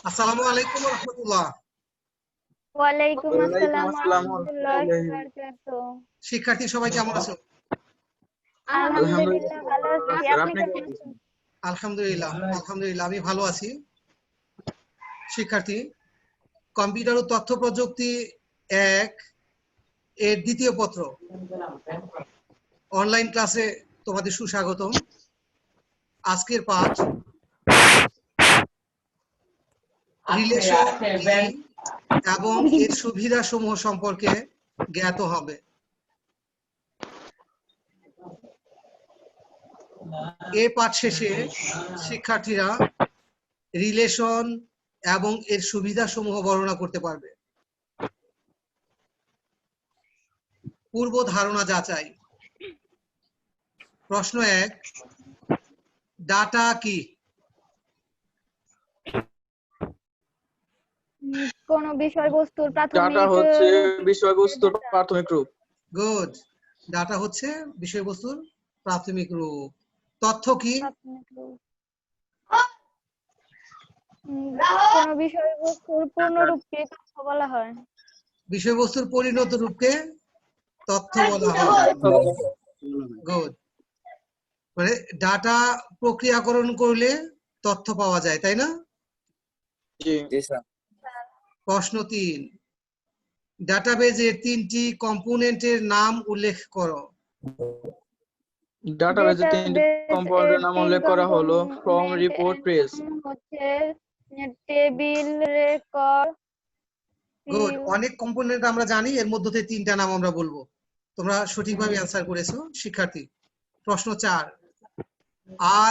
আসসালামু আলাইকুম ওয়া রাহমাতুল্লাহ। ওয়ালাইকুম আসসালাম ওয়া আসসালাম রাহমাতুল্লাহি ওয়া বারাকাতুহু। শিক্ষার্থী সবাই কেমন আছো? আলহামদুলিল্লাহ ভালো আছি। স্যার, আপনি আপনি কেমন কেমন আছেন? আলহামদুলিল্লাহ আমি ভালো আছি। শিক্ষার্থী, কম্পিউটার ও তথ্য প্রযুক্তি 1 এর দ্বিতীয় পত্র অনলাইন ক্লাসে তোমাদের সুস্বাগতম। আজকের পাঠ রিলেশন কি এবং এর সুবিধাসমূহ সম্পর্কে জ্ঞাত হবে। এই পাঠ শেষে শিক্ষার্থীরা রিলেশন এবং এর সুবিধাসমূহ বর্ণনা করতে পারবে। পূর্ব ধারণা যাচাই। প্রশ্ন 1, ডাটা কি? কোন বিষয়বস্তুর ডাটা প্রাথমিক হচ্ছে রূপ বিষয়বস্তুর data। প্রাথমিক রূপ। গুড। ডাটা হচ্ছে বিষয়বস্তুর প্রাথমিক রূপ। তথ্য কি? প্রাথমিক রূপ। কোন বিষয়বস্তুর পূর্ণরূপকে তথ্য বলা হয়। বিষয়বস্তুর পরিণত রূপকে তথ্য বলা হয়। গুড। মানে ডাটা প্রক্রিয়াকরণ করলে তথ্য পাওয়া যায়, তাই না? জি স্যার। প্রশ্ন 3, ডাটাবেজের 3টি কম্পোনেন্টের নাম উল্লেখ করো। ডাটাবেজে 3টি কম্পোনেন্টের নাম উল্লেখ করা হলো ফ্রম, রিপোর্ট, ট্রেস। হচ্ছে টেবিল, রেকর্ড। গুড। অনেক কম্পোনেন্ট আমরা জানি, এর মধ্যে থেকে 3টা নাম আমরা বলবো। তোমরা সঠিকভাবে অ্যান্সার করেছো শিক্ষার্থী। প্রশ্ন 4,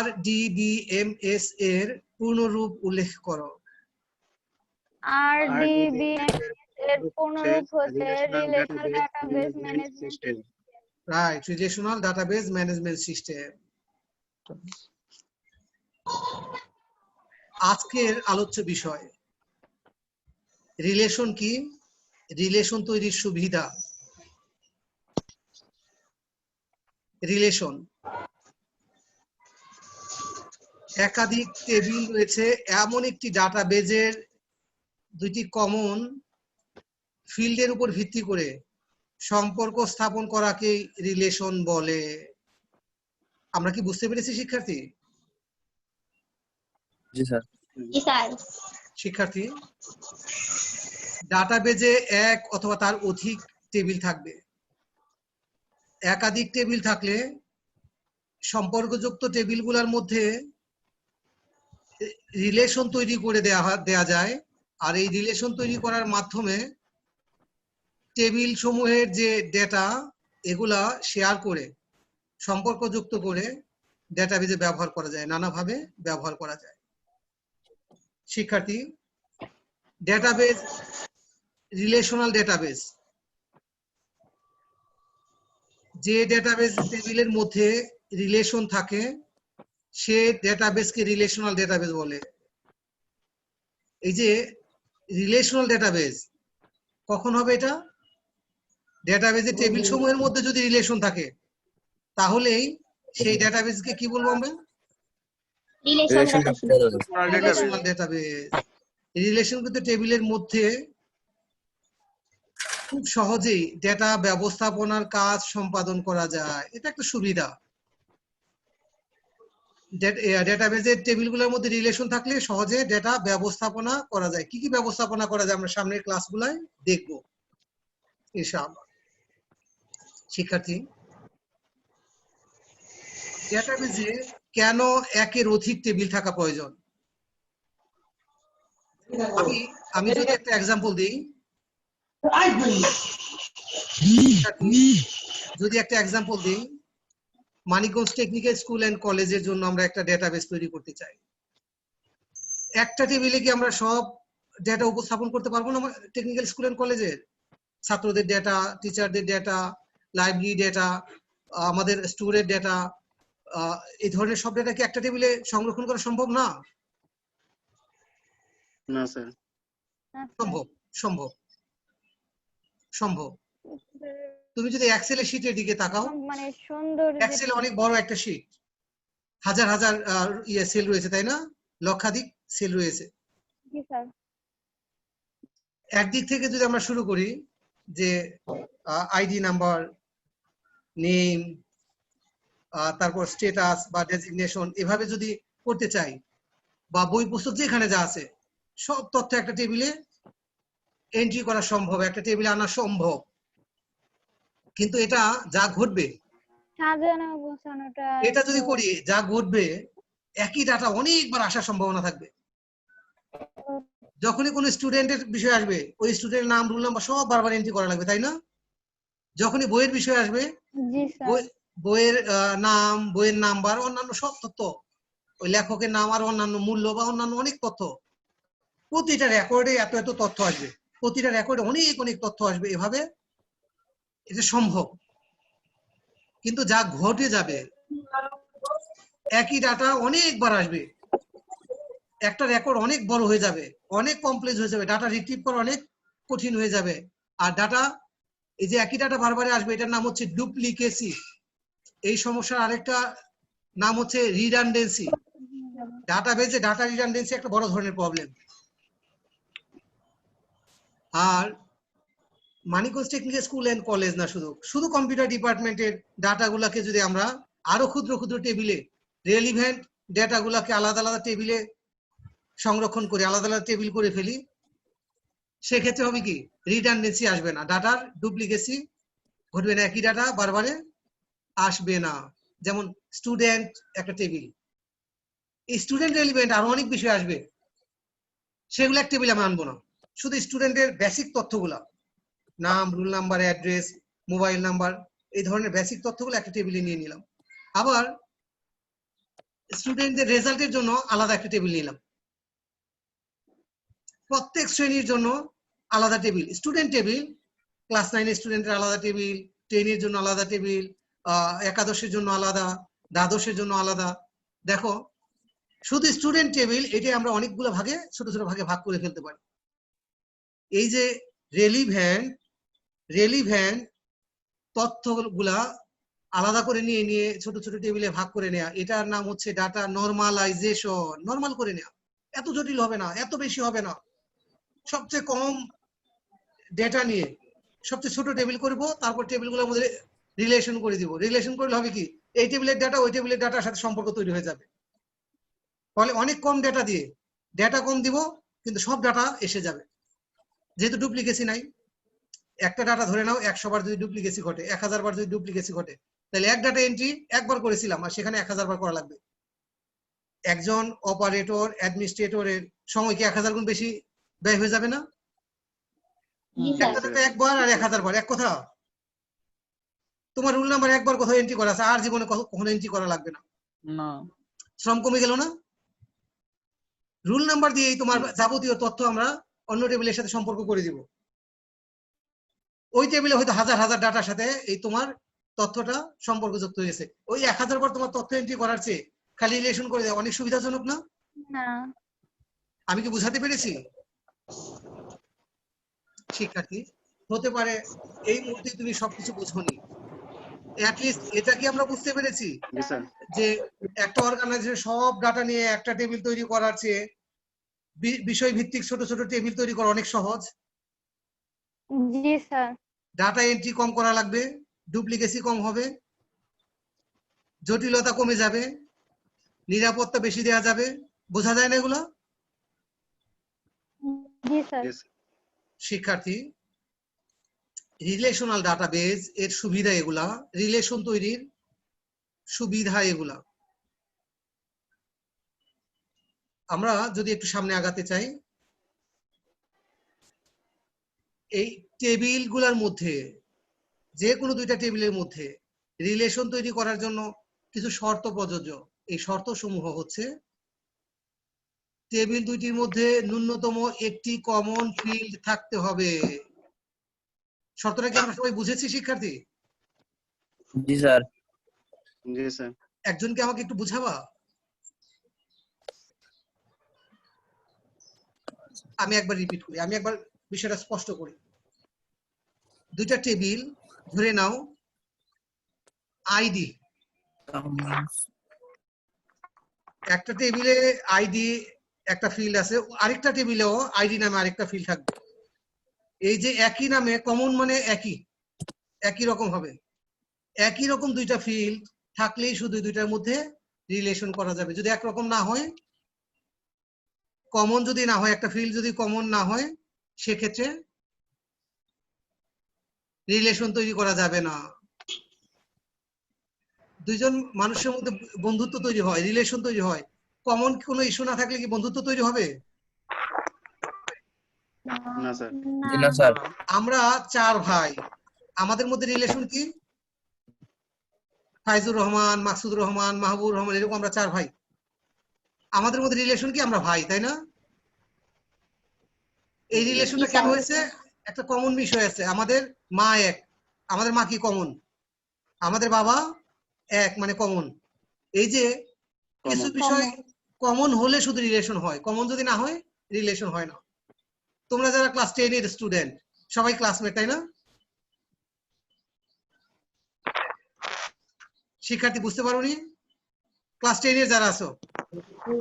RDBMS এর পূর্ণরূপ উল্লেখ করো। RDBMS এর পূর্ণরূপ হচ্ছে relational database management system. Right, relational database management system. আজকের আলোচ্য বিষয় রিলেশন কি, রিলেশন তৈরির সুবিধা। রিলেশন, একাধিক টেবিল রয়েছে এমন একটি ডাটাবেজের দুইটি কমন ফিল্ডের উপর ভিত্তি করে সম্পর্ক স্থাপন করাকেই রিলেশন বলে। আমরা কি বুঝতে পেরেছি শিক্ষার্থী? জি স্যার। শিক্ষার্থী, ডাটাবেজে এক অথবা তার অধিক টেবিল থাকবে। একাধিক টেবিল থাকলে সম্পর্কযুক্ত টেবিলগুলোর মধ্যে রিলেশন তৈরি করে দেয়া যায়। আর এই রিলেশন তৈরি করার মাধ্যমে টেবিল সমূহের যে ডেটা এগুলা শেয়ার করে সম্পর্কযুক্ত করে ডেটাবেজে ব্যবহার করা যায়, নানাভাবে ব্যবহার করা যায়। শিক্ষার্থী, ডেটাবেজ, রিলেশনাল ডেটাবেজ, যে ডেটাবেজ টেবিলের মধ্যে রিলেশন থাকে সে ডেটাবেজকে রিলেশনাল ডেটাবেজ বলে। এই যে রিলেশনাল ডেটাবেজ কখন হবে? এটা ডেটাবেজের টেবিল সমূহের মধ্যে যদি রিলেশন থাকে তাহলেই সেই ডেটাবেজকে কি বলবো আমরা? Relational database. রিলেশন কিন্তু টেবিলের মধ্যে খুব সহজেই ডেটা ব্যবস্থাপনার কাজ সম্পাদন করা যায়, এটা একটা সুবিধা। ডেটাবেজের টেবিলগুলোর মধ্যে রিলেশন থাকলে সহজে ডেটা ব্যবস্থাপনা করা যায়। কি কি ব্যবস্থাপনা করা যায় আমরা সামনের ক্লাসগুলোয় দেখব ইনশাআল্লাহ। শিক্ষার্থী, ডেটাবেজে কেন একের অধিক টেবিল থাকা প্রয়োজন? আমি যদি একটা এক্সাম্পল দিই, যদি একটা এক্সাম্পল দিই, মানিকগঞ্জ টেকনিক্যাল স্কুল এন্ড কলেজের জন্য আমরা একটা ডেটাবেস তৈরি করতে চাই। একটা টেবিলে কি আমরা সব ডেটা উপস্থাপন করতে পারবো না? টেকনিক্যাল স্কুল এন্ড কলেজের ছাত্রদের ডেটা, টিচারদের ডেটা, লাইব্রেরি ডেটা, আমাদের স্টুডেন্ট ডেটা, এই ধরনের সব ডেটা কি একটা টেবিলে সংরক্ষণ করা সম্ভব না? না স্যার। সম্ভব, সম্ভব, সম্ভব। তুমি যদি এক্সেলের শীটের দিকে তাকাও, মানে সুন্দর এক্সেল অনেক বড় একটা শীট, হাজার হাজার সেল রয়েছে, তাই না? লক্ষাধিক সেল রয়েছে। জি স্যার। একদিক থেকে যদি আমরা শুরু করি যে আইডি নাম্বার, নেম, তারপর স্ট্যাটাস বা ডেজিগনেশন, এভাবে যদি করতে চাই, বা বই পুস্তক যেখানে যা আছে সব তথ্য একটা টেবিলে এন্ট্রি করা সম্ভব, একটা টেবিলে আনা সম্ভব। কিন্তু এটা যা ঘটবে, সাজানো গোছানোটা এটা যদি একটু করি, যা ঘটবে একই ডাটা অনেকবার আসার সম্ভাবনা থাকবে। যখনই কোনো স্টুডেন্টের বিষয় আসবে, ওই স্টুডেন্টের নাম, রোল নাম্বার সব বারবার এন্ট্রি করা লাগবে, তাই না? যখনই বইয়ের বিষয় আসবে, জি স্যার। বইয়ের নাম, বইয়ের নাম্বার, অন্যান্য সব তথ্য, ওই লেখকের নাম আর অন্যান্য মূল্য বা অন্যান্য অনেক তথ্য, প্রতিটা রেকর্ডে এত এত তথ্য আসবে, প্রতিটা রেকর্ডে অনেক অনেক তথ্য আসবে। এভাবে এটা সম্ভব। কিন্তু যা ঘটে যাবে, একই ডাটা অনেকবার আসবে, একটা রেকর্ড অনেক বড় হয়ে যাবে, অনেক কমপ্লেক্স হয়ে যাবে, ডাটা রিট্রিভ করা অনেক কঠিন হয়ে যাবে। আর ডাটা, এই যে একই ডাটা বারবার আসবে, এটার নাম হচ্ছে ডুপ্লিকেসি। এই সমস্যার আরেকটা নাম হচ্ছে রিডান্ডেন্সি। ডাটাবেজে ডাটা রিডান্ডেন্সি একটা বড় ধরনের প্রবলেম। আর Manikganj technical school and college না, শুধু কম্পিউটার ডিপার্টমেন্টের ডাটাগুলোকে যদি আমরা আরো ক্ষুদ্র ক্ষুদ্র টেবিলে, রেলিভেন্ট ডেটাগুলোকে আলাদা আলাদা টেবিলে সংরক্ষণ করে আলাদা আলাদা টেবিল করে ফেলি, সেক্ষেত্রে হবে কি, রিডান্ডেন্সি আসবে না, ডাটার ডুপ্লিকেসি ঘটবে না, একই ডাটা বারবারে আসবে না। যেমন স্টুডেন্ট একটা টেবিল, এই স্টুডেন্ট রেলিভেন্ট আরো অনেক বিষয় আসবে, সেগুলো এক টেবিলে আমি আনবো না। শুধু স্টুডেন্টের বেসিক তথ্যগুলা, নাম, roll number, address, mobile number, এই ধরনের বেসিক তথ্যগুলো একটা টেবিলে নিয়ে নিলাম। আবার স্টুডেন্টদের রেজাল্টের জন্য আলাদা একটা টেবিল নিলাম। প্রত্যেক শ্রেণীর জন্য আলাদা টেবিল, স্টুডেন্ট টেবিল, ক্লাস 9 স্টুডেন্টের আলাদা টেবিল, 10 এর জন্য আলাদা টেবিল, একাদশের জন্য আলাদা, দ্বাদশের জন্য আলাদা। দেখো, শুধু স্টুডেন্ট টেবিল, এটাই আমরা অনেকগুলো ভাগে, ছোট ছোট ভাগে ভাগ করে ফেলতে পারি। এই যে রেলিভেন্ট তথ্যগুলা আলাদা করে নিয়ে নিয়ে ছোট ছোট টেবিলে ভাগ করে নেওয়া, এটার নাম হচ্ছে ডাটা নরমালাইজেশন। নরমাল করে নেওয়া, এত জটিল হবে না, এত বেশি হবে না, সবচেয়ে কম ডেটা নিয়ে সবচেয়ে ছোট টেবিল করব, তারপর টেবিলগুলোর মধ্যে রিলেশন করে দিব। রিলেশন করলে হবে কি, এই টেবিলের ডাটা ওই টেবিলের ডাটার সাথে সম্পর্ক তৈরি হয়ে যাবে। ফলে অনেক কম ডেটা দিয়ে, ডেটা কম দিব কিন্তু সব ডাটা এসে যাবে, যেহেতু ডুপ্লিকেসি নাই। একটা ডাটা ধরে নাও 100 বার যদি ডুপ্লিকেসি ঘটে, 1000 বার যদি ডুপ্লিকেসি ঘটে, তাহলে এক ডাটা এন্ট্রি একবার করেছিলাম আর সেখানে 1000 বার করা লাগবে। একজন অপারেটর, অ্যাডমিনিস্ট্রেটরের সময় কি 1000 গুণ বেশি ব্যয় হয়ে যাবে না? একটা ডাটা একবার আর 1000 বার, এক কথা। তোমার রোল নাম্বার একবার কোথাও এন্ট্রি করা আছে, আর জীবনে কখনো এন্ট্রি করা লাগবে না, না। শ্রম কমে গেল না? রোল নাম্বার দিয়েই তোমার যাবতীয় তথ্য আমরা অন্য টেবিলের সাথে সম্পর্ক করে দিব। ওই টেবিলে হয়তো হাজার হাজার ডাটার সাথে এই তোমার তথ্যটা সম্পর্কযুক্ত হয়েছে। ওই 1000 বার তোমার তথ্য এন্ট্রি করার চেয়ে খালি রিলেশন করে দেওয়া অনেক সুবিধাজনক না? না। আমি কি বুঝাতে পেরেছি? শিক্ষার্থী, হতে পারে এই মুহূর্তে তুমি সবকিছু বুঝোনি, অ্যাটলিস্ট এটা কি আমরা বুঝতে পেরেছি যে একটা অর্গানাইজেশন সব ডাটা নিয়ে একটা টেবিল তৈরি করার চেয়ে বিষয় ভিত্তিক ছোট ছোট টেবিল তৈরি করা অনেক সহজ। জি স্যার। ডাটা এন্ট্রি কম করা লাগবে, ডুপ্লিকেসি কম হবে, জটিলতা কমে যাবে, নিরাপত্তা বেশি দেওয়া যাবে। বোঝা যায় না এগুলো? জি স্যার। শিক্ষার্থী, রিলেশনাল ডাটাবেজ এর সুবিধা এগুলা, রিলেশন তৈরির সুবিধা এগুলা। আমরা যদি একটু সামনে আগাতে চাই, এই টেবিলগুলোর মধ্যে, যে কোনো দুইটা টেবিলের মধ্যে রিলেশন তৈরি করার জন্য কিছু শর্ত প্রযোজ্য। এই শর্ত সমূহ হচ্ছে, টেবিল দুইটির মধ্যে ন্যূনতম একটি কমন ফিল্ড থাকতে হবে। শর্তটা কি আমরা সবাই বুঝেছি শিক্ষার্থী? জি স্যার। জি স্যার। একজনকে আমাকে একটু বুঝাবা? আমি একবার রিপিট করি, আমি একবার বিষয়টা স্পষ্ট করি। দুইটা টেবিল ধরে নাও, আইডি একটা টেবিলে আইডি একটা ফিল্ড আছে, আরেকটা টেবিলেও আইডি নামে আরেকটা ফিল্ড থাকবে। এই যে একই নামে কমন মানে একই রকম হবে। একই রকম দুইটা ফিল্ড থাকলেই শুধু দুইটার মধ্যে রিলেশন করা যাবে। যদি একরকম না হয়, কমন যদি না হয়, একটা ফিল্ড যদি কমন না হয়, সেক্ষেত্রে রিলেশন তৈরি করা যাবে না। দুইজন মানুষের মধ্যে বন্ধুত্ব তৈরি হয়, রিলেশন তৈরি হয়, কমন কোনো ইস্যু না থাকলে কি বন্ধুত্ব তৈরি হবে? না স্যার। না স্যার। আমরা 4 ভাই, আমাদের মধ্যে রিলেশন কি? ফাইজুর রহমান, মাকসুদুর রহমান, মাহবুবুর রহমান, এরকম আমরা 4 ভাই। আমাদের মধ্যে রিলেশন কি? আমরা ভাই, তাই না? এই রিলেশনটা কেন হয়েছে? একটা কমন বিষয় আছে, আমাদের মা এক। আমাদের মা কি কমন? আমাদের বাবা এক, মানে কমন। এই যে কিছু বিষয় কমন হলে শুধু রিলেশন হয়, কমন যদি না হয় রিলেশন হয় না। তোমরা যারা ক্লাস 10 এর স্টুডেন্ট, সবাই ক্লাসমেট, তাই না? শিক্ষার্থী বুঝতে পারোনি? ক্লাস 10 এর যারা আছো,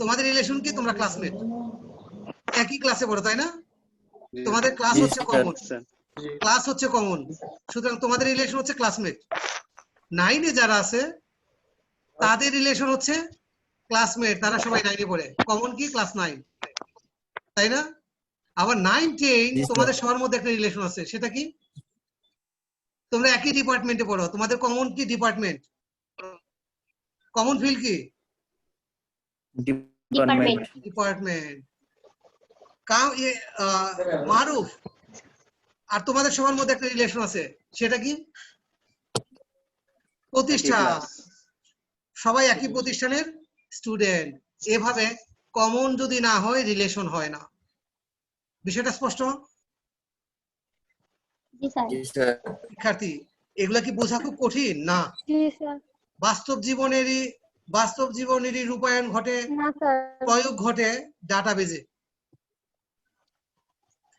তোমাদের রিলেশন কি? তোমরা ক্লাসমেট, একই ক্লাসে পড়ো, তাই না? তোমাদের ক্লাস হচ্ছে কমন, ক্লাস হচ্ছে কমন, সুতরাং তোমাদের রিলেশন হচ্ছে ক্লাসমেট। 9 এ যারা আছে তাদের রিলেশন হচ্ছে ক্লাসমেট, তারা সবাই 9 এ পড়ে, কমন কি? ক্লাস 9, তাই না? আবার 9, 10 তোমাদের সবার মধ্যে একটা রিলেশন আছে, সেটা কি? তোমরা একই ডিপার্টমেন্টে পড়ো, তোমাদের কমন কি? ডিপার্টমেন্ট। কমন ফিল্ড কি? ডিপার্টমেন্ট। মারুফ আর তোমাদের সবার মধ্যে একটা রিলেশন আছে, সেটা কি? প্রতিষ্ঠান, সবাই একই প্রতিষ্ঠানের স্টুডেন্ট। এভাবে কমন যদি না হয় রিলেশন হয় না। বিষয়টা স্পষ্ট? শিক্ষার্থী, এগুলা কি বোঝা খুব কঠিন? না, বাস্তব জীবনেরই রূপায়ণ ঘটে, প্রয়োগ ঘটে ডাটাবেজে।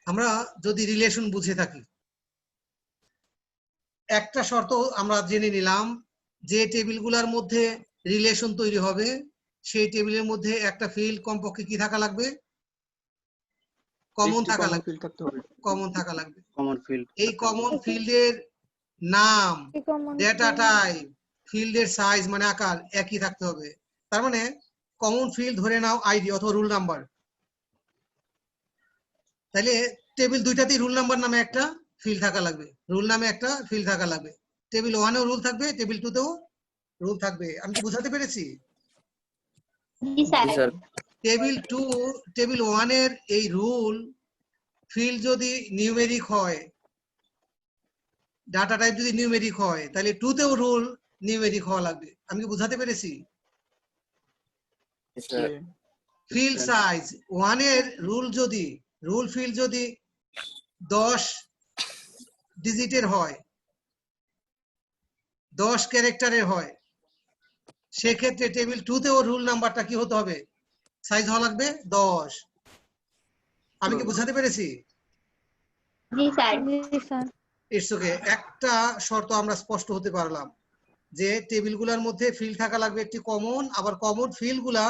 আমরা যদি রিলেশন বুঝে থাকি, একটা শর্ত আমরা জেনে নিলাম, যে টেবিলগুলোর মধ্যে রিলেশন তৈরি হবে সেই টেবিলের মধ্যে একটা ফিল্ড কমপক্ষে কি থাকা লাগবে? কমন থাকা লাগবে। কমন থাকা লাগবে। Common field. এই কমন ফিল্ডের নাম, ডেটা টাইপ, ফিল্ডের সাইজ মানে আকার একই থাকতে হবে। তার মানে কমন ফিল্ড ধরে নাও আইডি অথবা রুল নাম্বার। তাহলে টেবিল দুইটাতেই রুল নাম্বার নামে একটা ফিল্ড থাকা লাগবে, রুল নামে একটা ফিল্ড থাকা লাগবে। টেবিল 1 এও রুল থাকবে, টেবিল 2 তেও রুল থাকবে। আমি কি বোঝাতে পেরেছি? টেবিল 1 এর এই রুল ফিল্ড যদি নিউমেরিক হয়, ডাটা টাইপ যদি নিউমেরিক হয়, তাহলে 2 তেও রুল নিউমেরিক হওয়া লাগবে। আমি কি বোঝাতে পেরেছি? ফিল্ড সাইজ 1 এর রুল ফিল্ড যদি 10 ডিজিটের হয়, 10 ক্যারেক্টারের হয়, সেক্ষেত্রে টেবিল 2 তেও রুল নাম্বারটা কি হতে হবে? সাইজ হওয়া লাগবে 10। আমি কি বোঝাতে পেরেছি? It's okay. একটা শর্ত আমরা স্পষ্ট হতে পারলাম, যে টেবিলগুলোর মধ্যে ফিল্ড থাকা লাগবে একটি কমন, আবার কমন ফিল্ডগুলা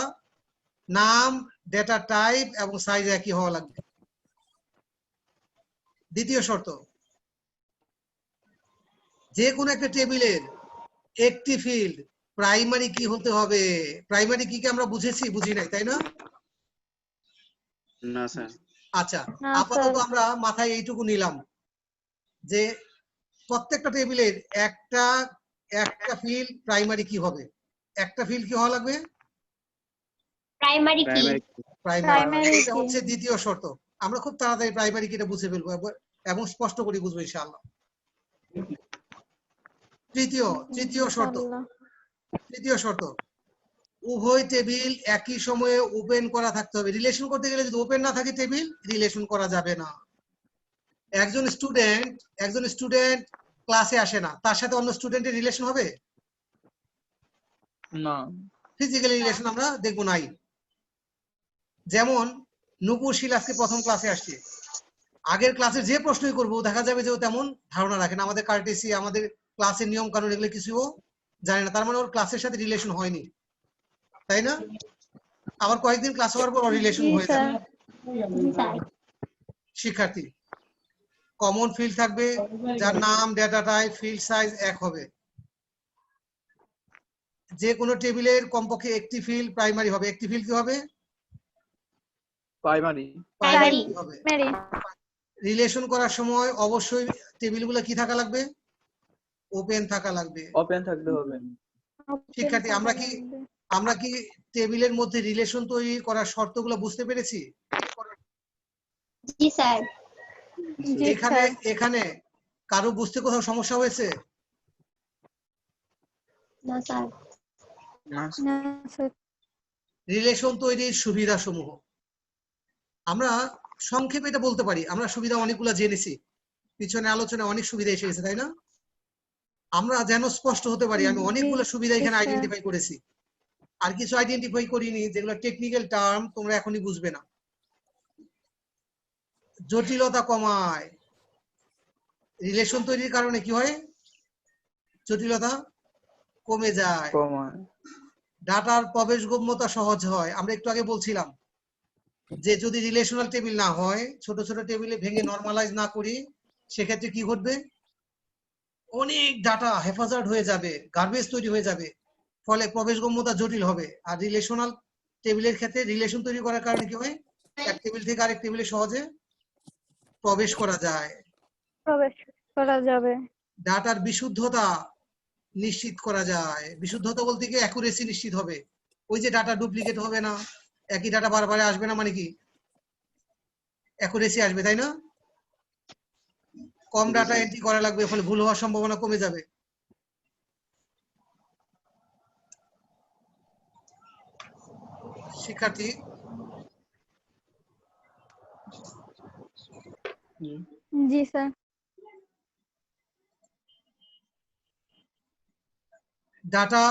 নাম, ডেটা টাইপ এবং সাইজ একই হওয়া লাগবে। দ্বিতীয় শর্ত, যে কোনো একটা টেবিলের একটি ফিল্ড প্রাইমারি কি হতে হবে? প্রাইমারি কি আমরা বুঝেছি? বুঝি নাই, তাই না? না স্যার। আচ্ছা, আপাতত আমরা মাথায় এইটুকু নিলাম যে প্রত্যেকটা টেবিলের একটা ফিল্ড প্রাইমারি কি হবে? একটা ফিল্ড কি হওয়া লাগবে? প্রাইমারি কি? প্রাইমারি। এটা হচ্ছে দ্বিতীয় শর্ত। আমরা খুব তাড়াতাড়ি প্রাইমারি কিটা বুঝে ফেলবো এবং স্পষ্ট করে বুঝবো ইনশাআল্লাহ। তৃতীয় শর্ত, উভয় টেবিল একই সময়ে ওপেন করা থাকতে হবে। রিলেশন করতে গেলে যদি ওপেন না থাকে টেবিল, রিলেশন করা যাবে না। একজন স্টুডেন্ট ক্লাসে আসে না, তার সাথে অন্য স্টুডেন্টের রিলেশন হবে না। ফিজিক্যাল রিলেশন আমরা দেখবো নাই। যেমন নুপুরশীল আজকে প্রথম ক্লাসে আসছে, আগের ক্লাসে যে প্রশ্নই করবো দেখা যাবে যে ও তেমন ধারণা রাখে না, আমাদের কার্টেসি, আমাদের ক্লাসের নিয়ম কানুন এগুলো কিছু জানে না, তার মানে ওর ক্লাসের সাথে রিলেশন হয়নি, তাই না? আবার কয়েকদিন ক্লাস হওয়ার পর রিলেশন জি হয়ে স্যার। যাবে। শিক্ষার্থী, কমন ফিল্ড থাকবে যার নাম, ডেটা টাইপ, ফিল্ড সাইজ এক হবে। যে কোনো টেবিলের কমপক্ষে একটি ফিল্ড প্রাইমারি হবে। একটি ফিল্ড কি হবে? প্রাইমারি। প্রাইমারি হবে। প্রাইমারি রিলেশন করার সময় অবশ্যই টেবিলগুলো কি থাকা লাগবে? ওপেন থাকা লাগবে। ওপেন থাকতে হবে। শিক্ষার্থী, আমরা কি টেবিলের মধ্যে রিলেশন তৈরি করার শর্তগুলো বুঝতে পেরেছি? জি স্যার। জি এখানে স্যার। এখানে কারো বুঝতে কোথাও সমস্যা হয়েছে? না স্যার। না, না স্যার। রিলেশন তৈরির সুবিধা সমূহ আমরা সংক্ষেপে এটা বলতে পারি। আমরা সুবিধা অনেকগুলো জেনেছি, পিছনে আলোচনায় অনেক সুবিধা এসে গেছে, তাই না? আমরা যেন স্পষ্ট হতে পারি, আমি অনেকগুলো সুবিধা এখানে স্যার। আইডেন্টিফাই করেছি। আর কিছু আইডেন্টিফাই করিনি, যেগুলো টেকনিক্যাল টার্ম তোমরা এখনই বুঝবে না। জটিলতা কমায়। রিলেশন তৈরির কারণে কি হয়? জটিলতা কমে যায়। কমায়। ডাটার প্রবেশগম্যতা সহজ হয়। আমরা একটু আগে বলছিলাম যে যদি রিলেশনাল টেবিল না হয়, ছোট ছোট টেবিলে ভেঙে নরমালাইজ না করি, সেক্ষেত্রে কি ঘটবে? অনেক ডাটা হেফাজত হয়ে যাবে, গার্বেজ তৈরি হয়ে যাবে, ফলে প্রবেশগম্যতা জটিল হবে। আর রিলেশনাল টেবিলের ক্ষেত্রে রিলেশন তৈরি করার কারণে কি হয়? এক টেবিল থেকে আরেক টেবিলে সহজে প্রবেশ করা যায়। প্রবেশ করা যাবে। ডাটার বিশুদ্ধতা নিশ্চিত করা যায়। বিশুদ্ধতা বলতে কি অ্যাকুরেসি নিশ্চিত হবে। ওই যে ডাটা ডুপ্লিকেট হবে না, একই ডাটা বারবার আসবে না, মানে কি অ্যাকুরেসি আসবে, তাই না? কম জি, ডাটা স্যার। এন্ট্রি করা লাগবে, ফলে ভুল হওয়ার সম্ভাবনা কমে যাবে। শিক্ষার্থী, জি। জি স্যার। ডাটা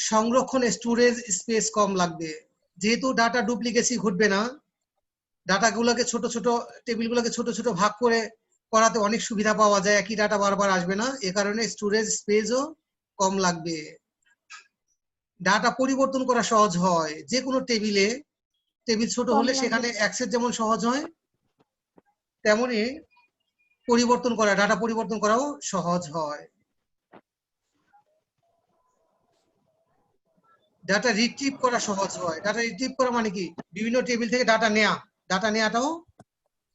সংরক্ষণ স্টোরেজ স্পেস কম লাগবে। যেহেতু ডাটা ডুপ্লিকেসি ঘটবে না, ডাটাগুলোকে ছোট ছোট টেবিলগুলোকে ছোট ছোট ভাগ করে করাতে অনেক সুবিধা পাওয়া যায়। একই ডাটা বারবার আসবে না, এ কারণে স্টোরেজ স্পেসও কম লাগবে। ডাটা পরিবর্তন করা সহজ হয়। যে কোনো টেবিলে, টেবিল ছোট কম হলে লাগবে। সেখানে অ্যাক্সেস যেমন সহজ হয়, তেমনি পরিবর্তন করা, ডাটা পরিবর্তন করাও সহজ হয়। ডাটা রিট্রিভ করা সহজ হয়। ডাটা রিট্রিভ করা মানে কি? বিভিন্ন টেবিল থেকে ডাটা নেওয়াটাও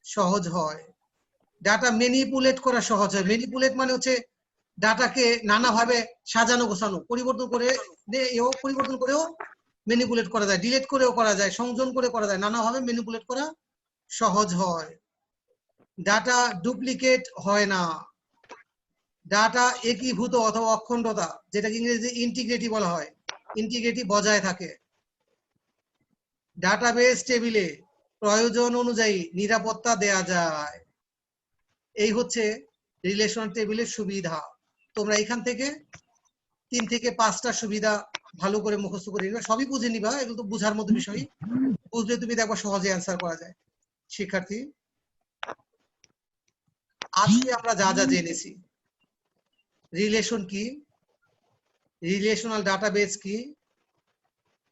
সহজ হয়। ডাটা ম্যানিপুলেট করা সহজ হয়। ম্যানিপুলেট মানে হচ্ছে ডাটাকে নানাভাবে সাজানো গোছানো, পরিবর্তন করেও ম্যানিপুলেট করা যায়, ডিলিট করেও করা যায়, সংযোজন করে করা যায়, নানাভাবে ম্যানিপুলেট করা সহজ হয়। ডাটা ডুপ্লিকেট হয় না। ডাটা একীভূত অথবা অখণ্ডতা, যেটাকে ইংরেজিতে ইন্টিগ্রিটি বলা হয়, ইন্টিগ্রিটি বজায় থাকে। ডাটাবেস টেবিলে প্রয়োজন অনুযায়ী নিরাপত্তা দেয়া যায়। এই হচ্ছে রিলেশন টেবিলের সুবিধা। তোমরা এখান থেকে 3 থেকে 5টা সুবিধা ভালো করে মুখস্থ করে নিবা। সবই বুঝে নিবা, এগুলো তো বুঝার মতো বিষয়। বুঝলে তুমি দেখবা সহজে অ্যান্সার করা যায়। শিক্ষার্থী, আজকে আমরা যা যা জেনেছি, রিলেশন কি, রিলেশনাল ডাটাবেস কি,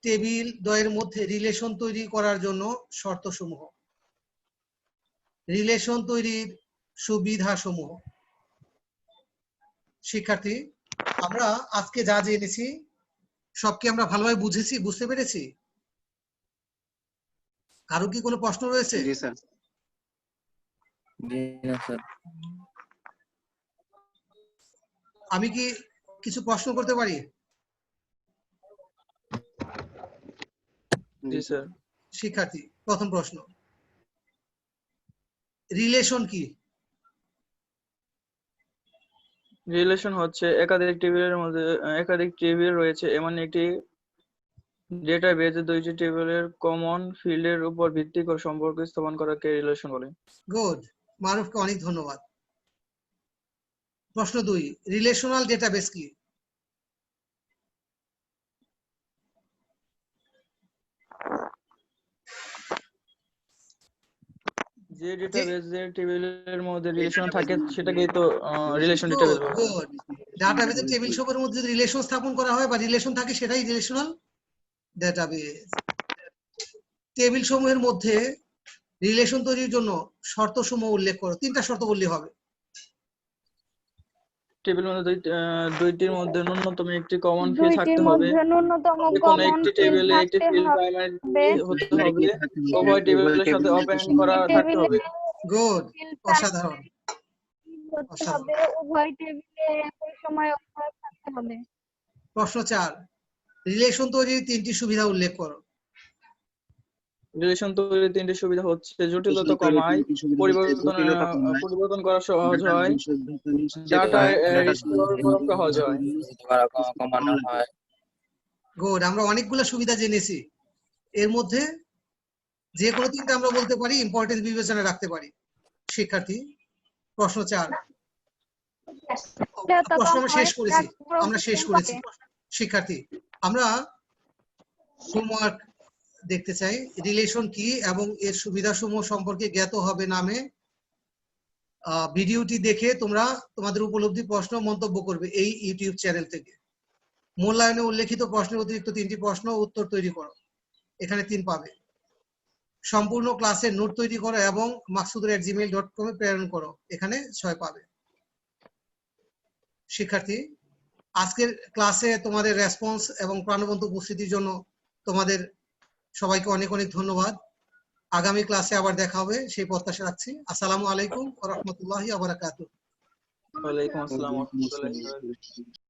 টেবিল দ্বয়ের মধ্যে রিলেশন তৈরি করার জন্য শর্তসমূহ, রিলেশন তৈরির সুবিধাসমূহ। শিক্ষার্থী, আমরা আজকে যা জেনেছি সব কি আমরা ভালোভাবে বুঝতে পেরেছি? কারো কি কোনো প্রশ্ন রয়েছে? জি স্যার। জি না স্যার। আমি কি কিছু প্রশ্ন করতে পারি? জি স্যার। শিক্ষার্থী, প্রথম প্রশ্ন, রিলেশন কি? রিলেশন হচ্ছে একাধিক টেবিল রয়েছে এমন একটি ডেটাবেজে দুইটি টেবিলের কমন ফিল্ডের উপর ভিত্তি করে সম্পর্ক স্থাপন করাকে রিলেশন বলে। গুড, মারুফকে অনেক ধন্যবাদ। প্রশ্ন 2, রিলেশনাল ডেটাবেস কি? যে ডেটাবেজের টেবিলের মধ্যে রিলেশন থাকে সেটাকেই তো রিলেশন গুড ডেটাবেজ বলে। গুড। ডাটাবেসের টেবিল সমূহের মধ্যে যদি রিলেশন স্থাপন করা হয় বা রিলেশন থাকে, সেটাই রিলেশনাল ডেটাবেস। টেবিল সমূহের মধ্যে রিলেশন তৈরির জন্য শর্ত সমূহ উল্লেখ করো। 3টা শর্ত বললেই হবে। টেবিলের মধ্যে দুইটির মধ্যে ন্যূনতম একটি কমন ফিল দুইটির থাকতে হবে। মধ্যে ন্যূনতম যে কোনো কমন একটি ফিল টেবিলে একটি থাকতে ফিল হবে। প্রাইমারি হতে হবে। উভয় টেবিলের সাথে ওপেন করা থাকতে হবে। গুড, ফিল অসাধারণ, হতে অসাধারণ। হবে, উভয় টেবিলে একই সময় ওপেন থাকতে হবে। প্রশ্ন 4, রিলেশন তৈরির 3টি সুবিধা উল্লেখ করো। রিলেশন তৈরির 3টি সুবিধা হচ্ছে জটিলতা কমায়, পরিবর্তন করা সহজ হয়, ডাটা স্টোর করা সহজ হয়। কমানো হয়। গুড, আমরা অনেকগুলো সুবিধা জেনেছি। এর মধ্যে যে কোনো 3টা আমরা বলতে পারি, ইম্পর্টেন্স বিবেচনা রাখতে পারি। শিক্ষার্থী, প্রশ্ন 4, প্রশ্ন আমরা শেষ করেছি, শিক্ষার্থী, আমরা হোমওয়ার্ক দেখতে চাই। রিলেশন কি এবং এর সুবিধাসমূহ সম্পর্কে জ্ঞাত হবে নামে ভিডিওটি দেখে তোমরা তোমাদের উপলব্ধি প্রশ্ন মন্তব্য করবে এই ইউটিউব চ্যানেল থেকে। মূল্যায়নে উল্লেখিত প্রশ্নের অতিরিক্ত 3টি প্রশ্ন ও উত্তর তৈরি করো। এখানে 3 পাবে। সম্পূর্ণ ক্লাসের নোট তৈরি করো এবং maksudor@gmail.com এ প্রেরণ করো। এখানে 6 পাবে। শিক্ষার্থী, আজকের ক্লাসে তোমাদের রেসপন্স এবং প্রাণবন্ত উপস্থিতির জন্য তোমাদের সবাইকে অনেক অনেক ধন্যবাদ। আগামী ক্লাসে আবার দেখা হবে সেই প্রত্যাশা রাখছি। আসসালামু আলাইকুম ওয়া রাহমাতুল্লাহি ওয়া বারাকাতুহু। ওয়ালাইকুম আসসালাম ওয়া রাহমাতুল্লাহি ওয়া বারাকাতুহু।